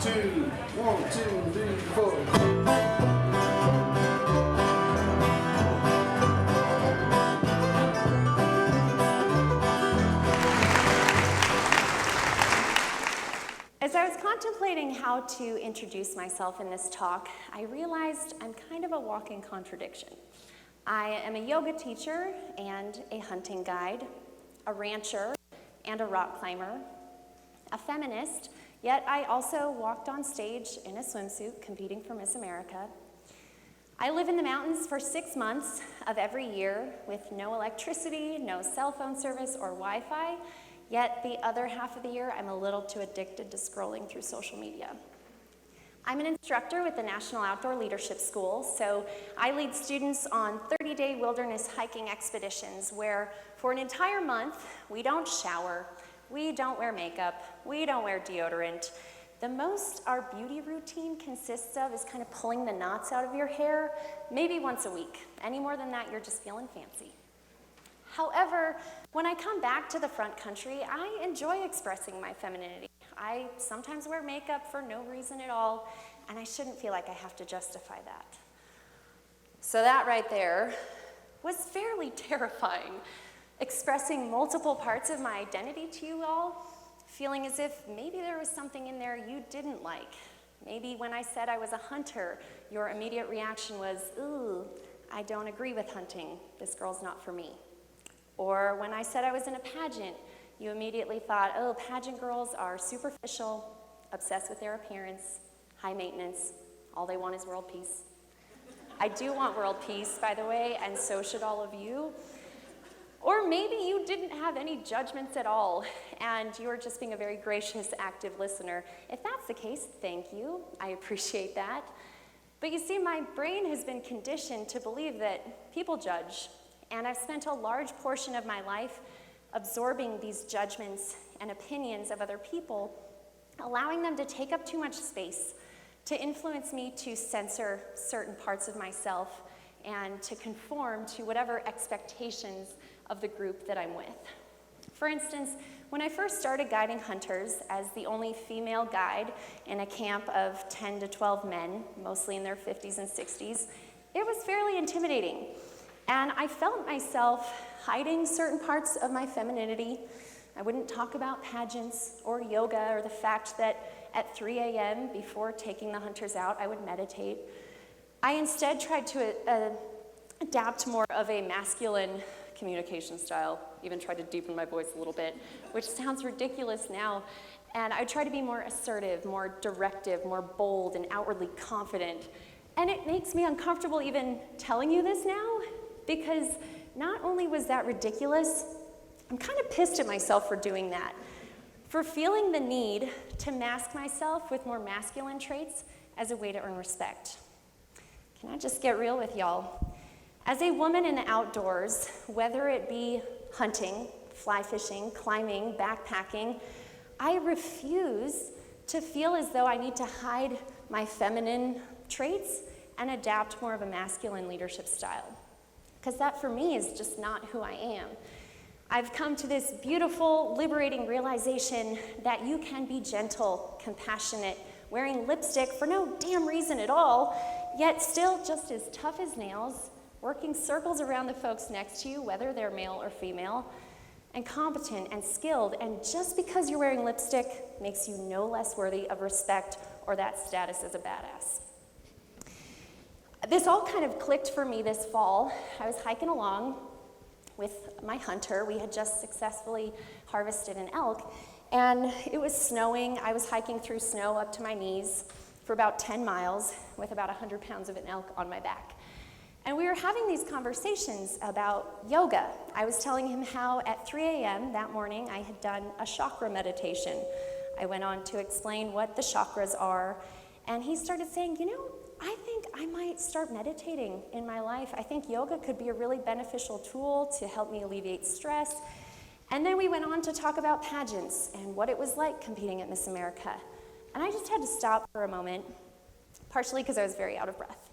2, 1, 2, 3, 4. As I was contemplating how to introduce myself in this talk, I realized I'm kind of a walking contradiction. I am a yoga teacher and a hunting guide, a rancher and a rock climber, a feminist, yet I also walked on stage in a swimsuit competing for Miss America. I live in the mountains for 6 months of every year with no electricity, no cell phone service or Wi-Fi, yet the other half of the year I'm a little too addicted to scrolling through social media. I'm an instructor with the National Outdoor Leadership School, so I lead students on 30-day wilderness hiking expeditions where for an entire month we don't shower, we don't wear makeup, we don't wear deodorant. The most our beauty routine consists of is kind of pulling the knots out of your hair, maybe once a week. Any more than that, you're just feeling fancy. However, when I come back to the front country, I enjoy expressing my femininity. I sometimes wear makeup for no reason at all, and I shouldn't feel like I have to justify that. So that right there was fairly terrifying, expressing multiple parts of my identity to you all, feeling as if maybe there was something in there you didn't like. Maybe when I said I was a hunter, your immediate reaction was, ooh, I don't agree with hunting. This girl's not for me. Or when I said I was in a pageant, you immediately thought, oh, pageant girls are superficial, obsessed with their appearance, high maintenance, all they want is world peace. I do want world peace, by the way, and so should all of you. Or maybe you didn't have any judgments at all, and you were just being a very gracious, active listener. If that's the case, thank you. I appreciate that. But you see, my brain has been conditioned to believe that people judge, and I've spent a large portion of my life absorbing these judgments and opinions of other people, allowing them to take up too much space, to influence me to censor certain parts of myself, and to conform to whatever expectations of the group that I'm with. For instance, when I first started guiding hunters as the only female guide in a camp of 10 to 12 men, mostly in their 50s and 60s, it was fairly intimidating. And I felt myself hiding certain parts of my femininity. I wouldn't talk about pageants or yoga or the fact that at 3 a.m. before taking the hunters out, I would meditate. I instead tried to adapt more of a masculine communication style, even tried to deepen my voice a little bit, which sounds ridiculous now. And I tried to be more assertive, more directive, more bold, and outwardly confident. And it makes me uncomfortable even telling you this now, because not only was that ridiculous, I'm kind of pissed at myself for doing that, for feeling the need to mask myself with more masculine traits as a way to earn respect. Can I just get real with y'all? As a woman in the outdoors, whether it be hunting, fly fishing, climbing, backpacking, I refuse to feel as though I need to hide my feminine traits and adapt more of a masculine leadership style. Because that for me is just not who I am. I've come to this beautiful, liberating realization that you can be gentle, compassionate, wearing lipstick for no damn reason at all, yet still just as tough as nails, working circles around the folks next to you, whether they're male or female, and competent and skilled, and just because you're wearing lipstick makes you no less worthy of respect or that status as a badass. This all kind of clicked for me this fall. I was hiking along with my hunter. We had just successfully harvested an elk, and it was snowing. I was hiking through snow up to my knees for about 10 miles with about 100 pounds of an elk on my back. And we were having these conversations about yoga. I was telling him how at 3 a.m. that morning I had done a chakra meditation. I went on to explain what the chakras are, and he started saying, you know, I think I might start meditating in my life. I think yoga could be a really beneficial tool to help me alleviate stress. And then we went on to talk about pageants and what it was like competing at Miss America. And I just had to stop for a moment, partially because I was very out of breath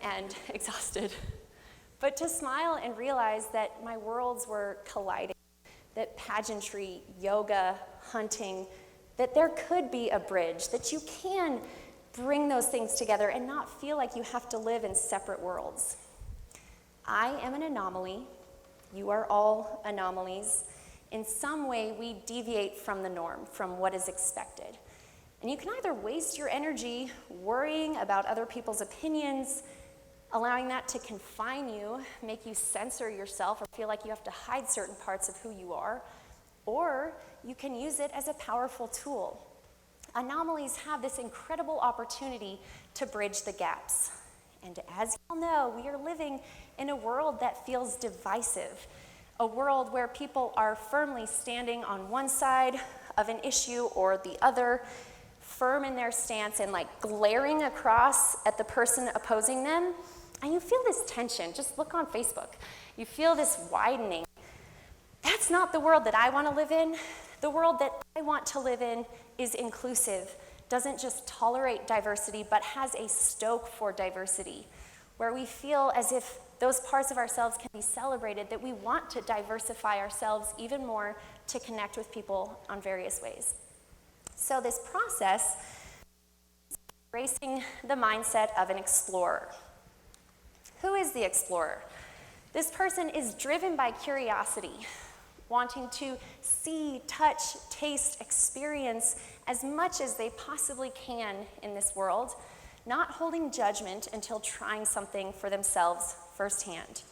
and exhausted, but to smile and realize that my worlds were colliding, that pageantry, yoga, hunting, that there could be a bridge, that you can bring those things together and not feel like you have to live in separate worlds. I am an anomaly. You are all anomalies. In some way, we deviate from the norm, from what is expected. And you can either waste your energy worrying about other people's opinions, allowing that to confine you, make you censor yourself or feel like you have to hide certain parts of who you are, or you can use it as a powerful tool. Anomalies have this incredible opportunity to bridge the gaps. And as you all know, we are living in a world that feels divisive, a world where people are firmly standing on one side of an issue or the other, firm in their stance and like glaring across at the person opposing them. And you feel this tension. Just look on Facebook. You feel this widening. That's not the world that I want to live in. The world that I want to live in is inclusive, doesn't just tolerate diversity, but has a stoke for diversity, where we feel as if those parts of ourselves can be celebrated, that we want to diversify ourselves even more to connect with people on various ways. So this process is embracing the mindset of an explorer. Who is the explorer? This person is driven by curiosity, wanting to see, touch, taste, experience as much as they possibly can in this world, not holding judgment until trying something for themselves firsthand.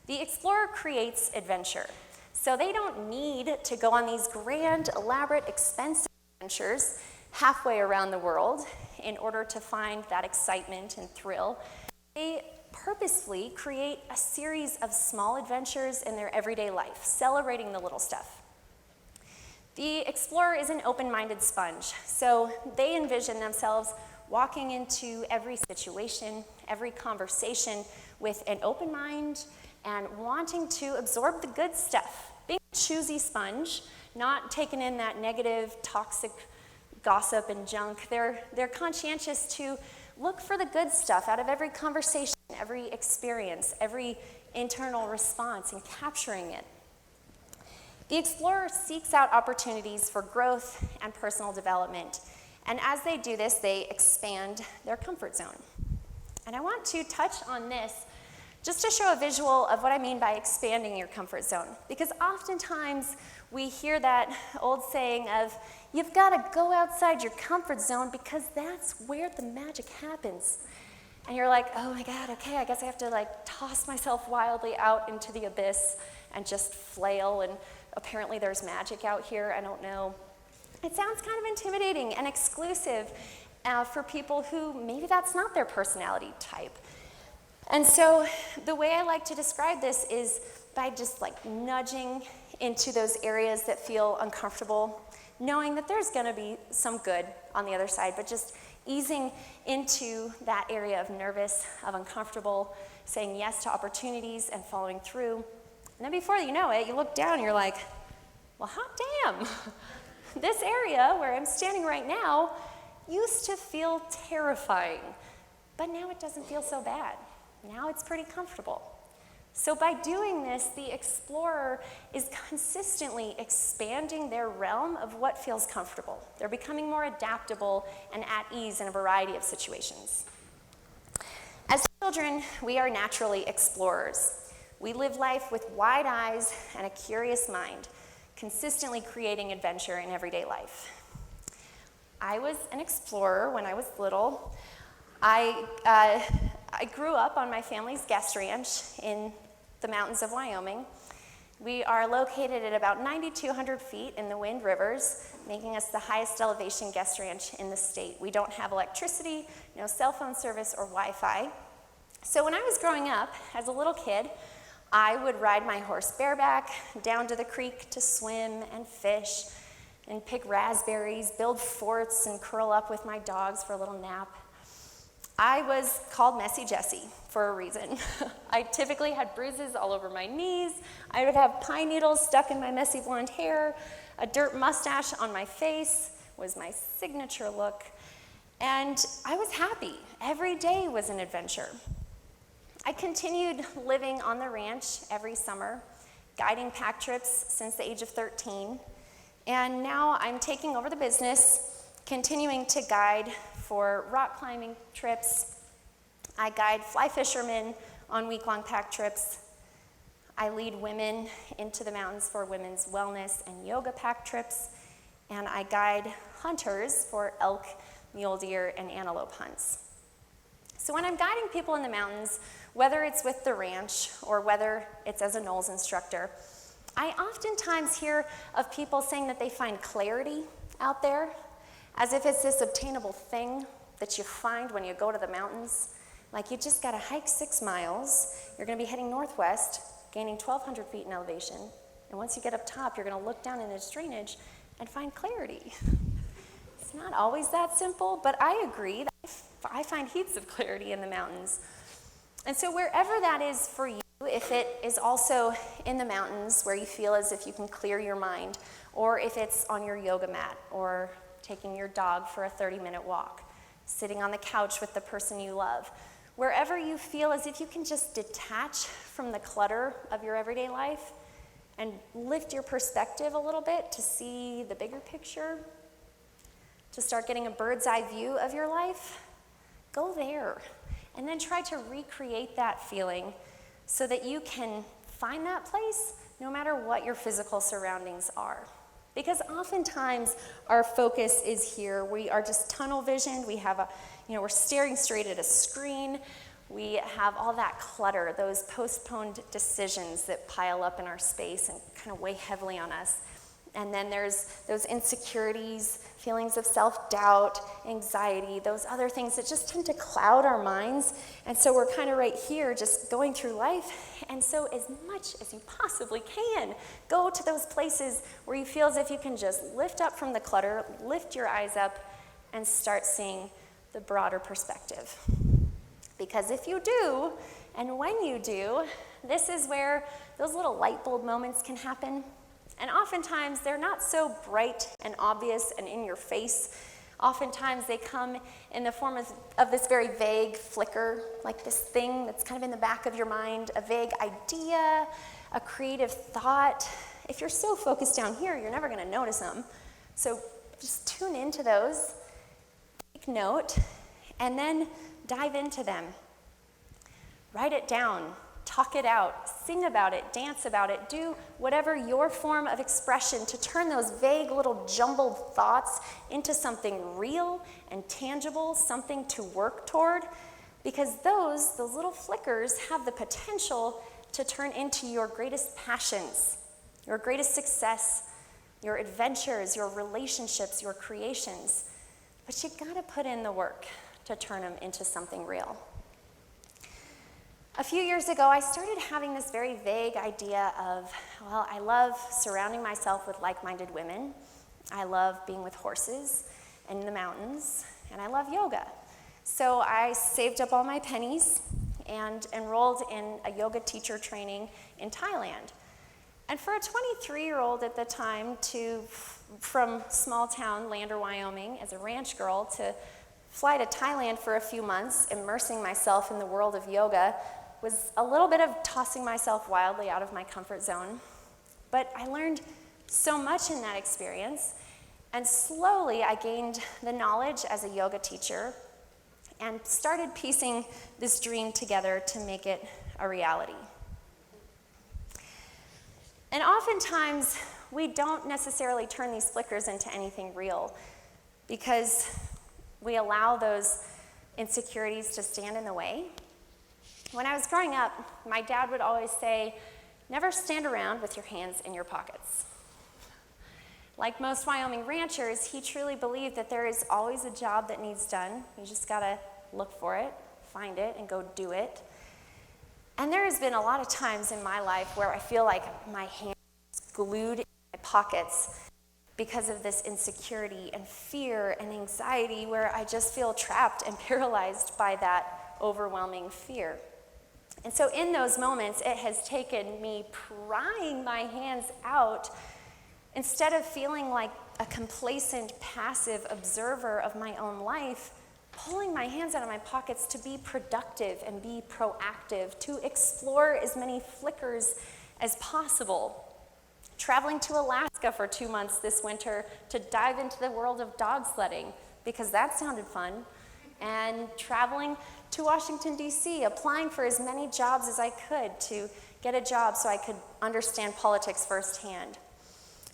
The explorer creates adventure, so they don't need to go on these grand, elaborate, expensive adventures halfway around the world in order to find that excitement and thrill. They purposefully create a series of small adventures in their everyday life, celebrating the little stuff. The explorer is an open-minded sponge, so they envision themselves walking into every situation, every conversation with an open mind and wanting to absorb the good stuff. Being a choosy sponge, not taking in that negative, toxic gossip and junk. They're conscientious to look for the good stuff out of every conversation, every experience, every internal response, and capturing it. The explorer seeks out opportunities for growth and personal development. And as they do this, they expand their comfort zone. And I want to touch on this just to show a visual of what I mean by expanding your comfort zone. Because oftentimes we hear that old saying of, you've got to go outside your comfort zone because that's where the magic happens. And you're like, oh my God, okay, I guess I have to like toss myself wildly out into the abyss and just flail, and apparently there's magic out here, I don't know. It sounds kind of intimidating and exclusive for people who maybe that's not their personality type. And so the way I like to describe this is by just like nudging into those areas that feel uncomfortable, knowing that there's gonna be some good on the other side, but just easing into that area of nervous, of uncomfortable, saying yes to opportunities and following through. And then before you know it, you look down and you're like, well, hot damn. This area where I'm standing right now used to feel terrifying, but now it doesn't feel so bad. Now it's pretty comfortable. So by doing this, the explorer is consistently expanding their realm of what feels comfortable. They're becoming more adaptable and at ease in a variety of situations. As children, we are naturally explorers. We live life with wide eyes and a curious mind, consistently creating adventure in everyday life. I was an explorer when I was little. I grew up on my family's guest ranch in the mountains of Wyoming. We are located at about 9,200 feet in the Wind Rivers, making us the highest elevation guest ranch in the state. We don't have electricity, no cell phone service or Wi-Fi. So when I was growing up, as a little kid, I would ride my horse bareback down to the creek to swim and fish and pick raspberries, build forts, and curl up with my dogs for a little nap. I was called Messy Jessie for a reason. I typically had bruises all over my knees. I would have pine needles stuck in my messy blonde hair. A dirt mustache on my face was my signature look. And I was happy. Every day was an adventure. I continued living on the ranch every summer, guiding pack trips since the age of 13. And now I'm taking over the business, continuing to guide for rock climbing trips. I guide fly fishermen on week-long pack trips. I lead women into the mountains for women's wellness and yoga pack trips. And I guide hunters for elk, mule deer, and antelope hunts. So when I'm guiding people in the mountains, whether it's with the ranch or whether it's as a Knowles instructor, I oftentimes hear of people saying that they find clarity out there, as if it's this obtainable thing that you find when you go to the mountains. Like you just gotta hike 6 miles, you're gonna be heading northwest, gaining 1,200 feet in elevation, and once you get up top, you're gonna look down in its drainage and find clarity. It's not always that simple, but I agree that I find heaps of clarity in the mountains. And so wherever that is for you, if it is also in the mountains where you feel as if you can clear your mind, or if it's on your yoga mat, or taking your dog for a 30-minute walk, sitting on the couch with the person you love, wherever you feel as if you can just detach from the clutter of your everyday life and lift your perspective a little bit to see the bigger picture, to start getting a bird's eye view of your life, go there. And then try to recreate that feeling so that you can find that place no matter what your physical surroundings are. Because oftentimes our focus is here. We are just tunnel visioned. We have we're staring straight at a screen. We have all that clutter, those postponed decisions that pile up in our space and kind of weigh heavily on us. And then there's those insecurities, feelings of self-doubt, anxiety, those other things that just tend to cloud our minds. And so we're kind of right here just going through life. And so as much as you possibly can, go to those places where you feel as if you can just lift up from the clutter, lift your eyes up, and start seeing the broader perspective. Because if you do, and when you do, this is where those little light bulb moments can happen. And oftentimes, they're not so bright and obvious and in your face. Oftentimes, they come in the form of this very vague flicker, like this thing that's kind of in the back of your mind, a vague idea, a creative thought. If you're so focused down here, you're never going to notice them. So just tune into those, take note, and then dive into them. Write it down. Talk it out, sing about it, dance about it, do whatever your form of expression to turn those vague little jumbled thoughts into something real and tangible, something to work toward, because those little flickers have the potential to turn into your greatest passions, your greatest success, your adventures, your relationships, your creations. But you gotta put in the work to turn them into something real. A few years ago, I started having this very vague idea of, well, I love surrounding myself with like-minded women. I love being with horses and in the mountains, and I love yoga. So I saved up all my pennies and enrolled in a yoga teacher training in Thailand. And for a 23-year-old at the time from small town Lander, Wyoming, as a ranch girl, to fly to Thailand for a few months, immersing myself in the world of yoga, was a little bit of tossing myself wildly out of my comfort zone. But I learned so much in that experience, and slowly I gained the knowledge as a yoga teacher and started piecing this dream together to make it a reality. And oftentimes, we don't necessarily turn these flickers into anything real because we allow those insecurities to stand in the way. When I was growing up, my dad would always say, never stand around with your hands in your pockets. Like most Wyoming ranchers, he truly believed that there is always a job that needs done. You just gotta look for it, find it, and go do it. And there has been a lot of times in my life where I feel like my hands are glued in my pockets because of this insecurity and fear and anxiety, where I just feel trapped and paralyzed by that overwhelming fear. And so in those moments, it has taken me prying my hands out instead of feeling like a complacent, passive observer of my own life, pulling my hands out of my pockets to be productive and be proactive, to explore as many flickers as possible, traveling to Alaska for 2 months this winter to dive into the world of dog sledding, because that sounded fun, and traveling to Washington, D.C., applying for as many jobs as I could to get a job so I could understand politics firsthand.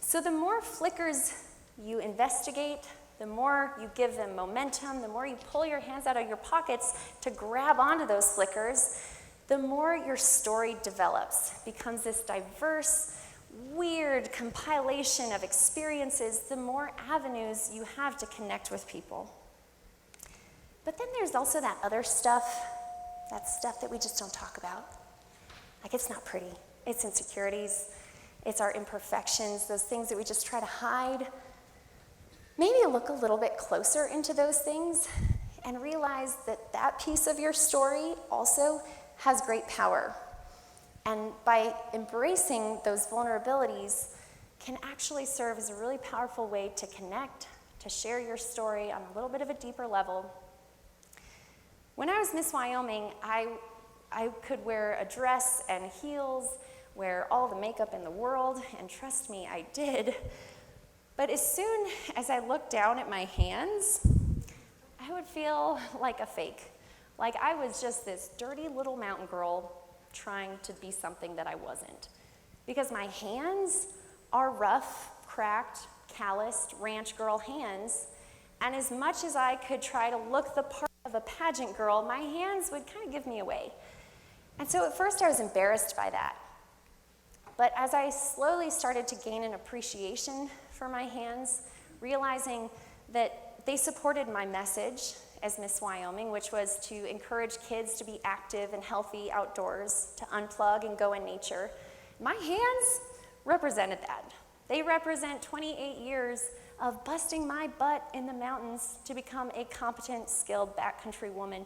So the more flickers you investigate, the more you give them momentum, the more you pull your hands out of your pockets to grab onto those flickers, the more your story develops, becomes this diverse, weird compilation of experiences, the more avenues you have to connect with people. But then there's also that other stuff, that we just don't talk about. Like, it's not pretty. It's insecurities. It's our imperfections, those things that we just try to hide. Maybe look a little bit closer into those things and realize that that piece of your story also has great power. And by embracing those vulnerabilities can actually serve as a really powerful way to connect, to share your story on a little bit of a deeper level. When I was Miss Wyoming, I could wear a dress and heels, wear all the makeup in the world, and trust me, I did. But as soon as I looked down at my hands, I would feel like a fake. Like I was just this dirty little mountain girl trying to be something that I wasn't. Because my hands are rough, cracked, calloused, ranch girl hands, and as much as I could try to look the part of a pageant girl, my hands would kind of give me away. And so at first I was embarrassed by that. But as I slowly started to gain an appreciation for my hands, realizing that they supported my message as Miss Wyoming, which was to encourage kids to be active and healthy outdoors, to unplug and go in nature, my hands represented that. They represent 28 years of busting my butt in the mountains to become a competent, skilled backcountry woman,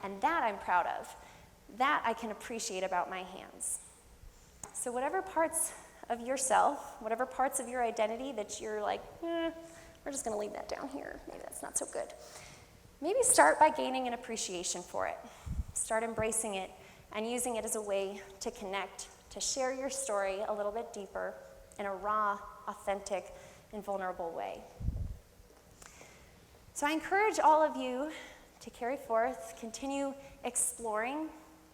and that I'm proud of. That I can appreciate about my hands. So whatever parts of yourself, whatever parts of your identity that you're like, we're just gonna leave that down here, maybe that's not so good. Maybe start by gaining an appreciation for it. Start embracing it and using it as a way to connect, to share your story a little bit deeper in a raw, authentic, and vulnerable way. So I encourage all of you to carry forth, continue exploring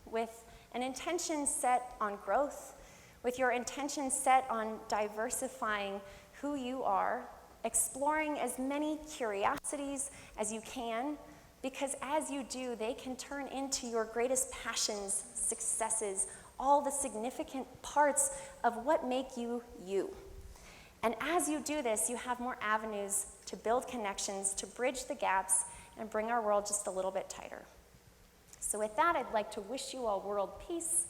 with an intention set on growth, with your intention set on diversifying who you are, exploring as many curiosities as you can, because as you do, they can turn into your greatest passions, successes, all the significant parts of what make you you. And as you do this, you have more avenues to build connections, to bridge the gaps, and bring our world just a little bit tighter. So with that, I'd like to wish you all world peace,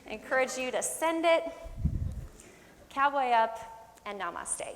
encourage you to send it, cowboy up, and namaste.